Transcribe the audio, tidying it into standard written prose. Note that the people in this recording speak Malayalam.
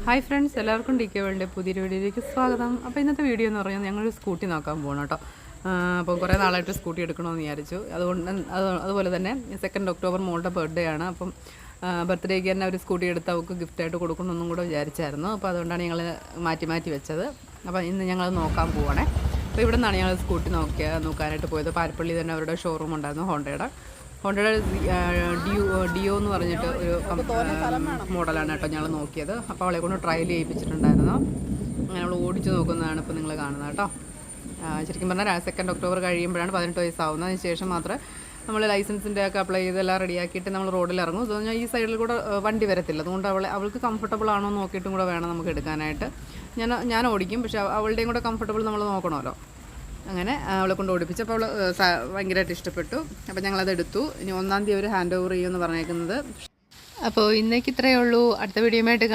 ഹായ് ഫ്രണ്ട്സ്, എല്ലാവർക്കും ഡി കെ വേൾഡിൻ്റെ പുതിയൊരു വീഡിയോയിലേക്ക് സ്വാഗതം. അപ്പോൾ ഇന്നത്തെ വീഡിയോ എന്ന് പറയുന്നത് ഞങ്ങളൊരു സ്കൂട്ടി നോക്കാൻ പോകണം കേട്ടോ. അപ്പോൾ കുറേ നാളായിട്ട് സ്കൂട്ടി എടുക്കണമെന്ന് വിചാരിച്ചു. അതുപോലെ തന്നെ 2 ഒക്ടോബർ മോളുടെ ബർത്ത്ഡേ ആണ്. അപ്പം ബർത്ത്ഡേക്ക് തന്നെ ഒരു സ്കൂട്ടി എടുത്ത് അവൾക്ക് ഗിഫ്റ്റായിട്ട് കൊടുക്കണമെന്നും കൂടെ വിചാരിച്ചായിരുന്നു. അപ്പോൾ അതുകൊണ്ടാണ് ഞങ്ങൾ മാറ്റി വെച്ചത്. അപ്പോൾ ഇന്ന് ഞങ്ങൾ നോക്കാൻ പോവുകയാണേ. അപ്പോൾ ഇവിടെ നിന്നാണ് ഞങ്ങൾ സ്കൂട്ടി നോക്കാനായിട്ട് പോയത്. പാരപ്പള്ളി തന്നെ അവരുടെ ഷോറൂം ഉണ്ടായിരുന്നു ഹോണ്ടയുടെ ഡിയോ എന്ന് പറഞ്ഞിട്ട് ഒരു മോഡലാണ് കേട്ടോ ഞങ്ങൾ നോക്കിയത്. അപ്പോൾ അവളെ കൊണ്ട് ട്രയൽ ചെയ്യിപ്പിച്ചിട്ടുണ്ടായിരുന്നു. അങ്ങനെ അവൾ ഓടിച്ച് നോക്കുന്നതാണ് ഇപ്പോൾ നിങ്ങൾ കാണുന്നത് കേട്ടോ. ശരിക്കും പറഞ്ഞാൽ 2 ഒക്ടോബർ കഴിയുമ്പോഴാണ് 18 വയസ്സാവുന്നത്. അതിന് ശേഷം മാത്രമേ നമ്മൾ ലൈസൻസിൻ്റെ ഒക്കെ അപ്ലൈ ചെയ്തെല്ലാം റെഡിയാക്കിയിട്ട് നമ്മൾ റോഡിൽ ഇറങ്ങും. എന്ന് പറഞ്ഞാൽ ഈ സൈഡിൽ കൂടെ വണ്ടി വരത്തില്ല. അതുകൊണ്ട് അവൾക്ക് കംഫർട്ടബിൾ ആണോ എന്ന് നോക്കിയിട്ടും കൂടെ വേണം നമുക്ക് എടുക്കാനായിട്ട്. ഞാൻ ഓടിക്കും, പക്ഷേ അവളുടെയും കൂടെ കംഫർട്ടബിൾ നമ്മൾ നോക്കണമല്ലോ. അങ്ങനെ അവളെ കൊണ്ട് ഓടിപ്പിച്ചപ്പോൾ അവൾ ഭയങ്കരമായിട്ട് ഇഷ്ടപ്പെട്ടു. അപ്പോൾ ഞങ്ങളത് എടുത്തു. ഇനി 1-ാം തീയതി അവർ ഹാൻഡ് ഓവർ ചെയ്യുമെന്ന് പറഞ്ഞേക്കുന്നത്. അപ്പോൾ ഇന്നേക്ക് ഇത്രയേ ഉള്ളൂ. അടുത്ത വീഡിയോയുമായിട്ട് കാണാം.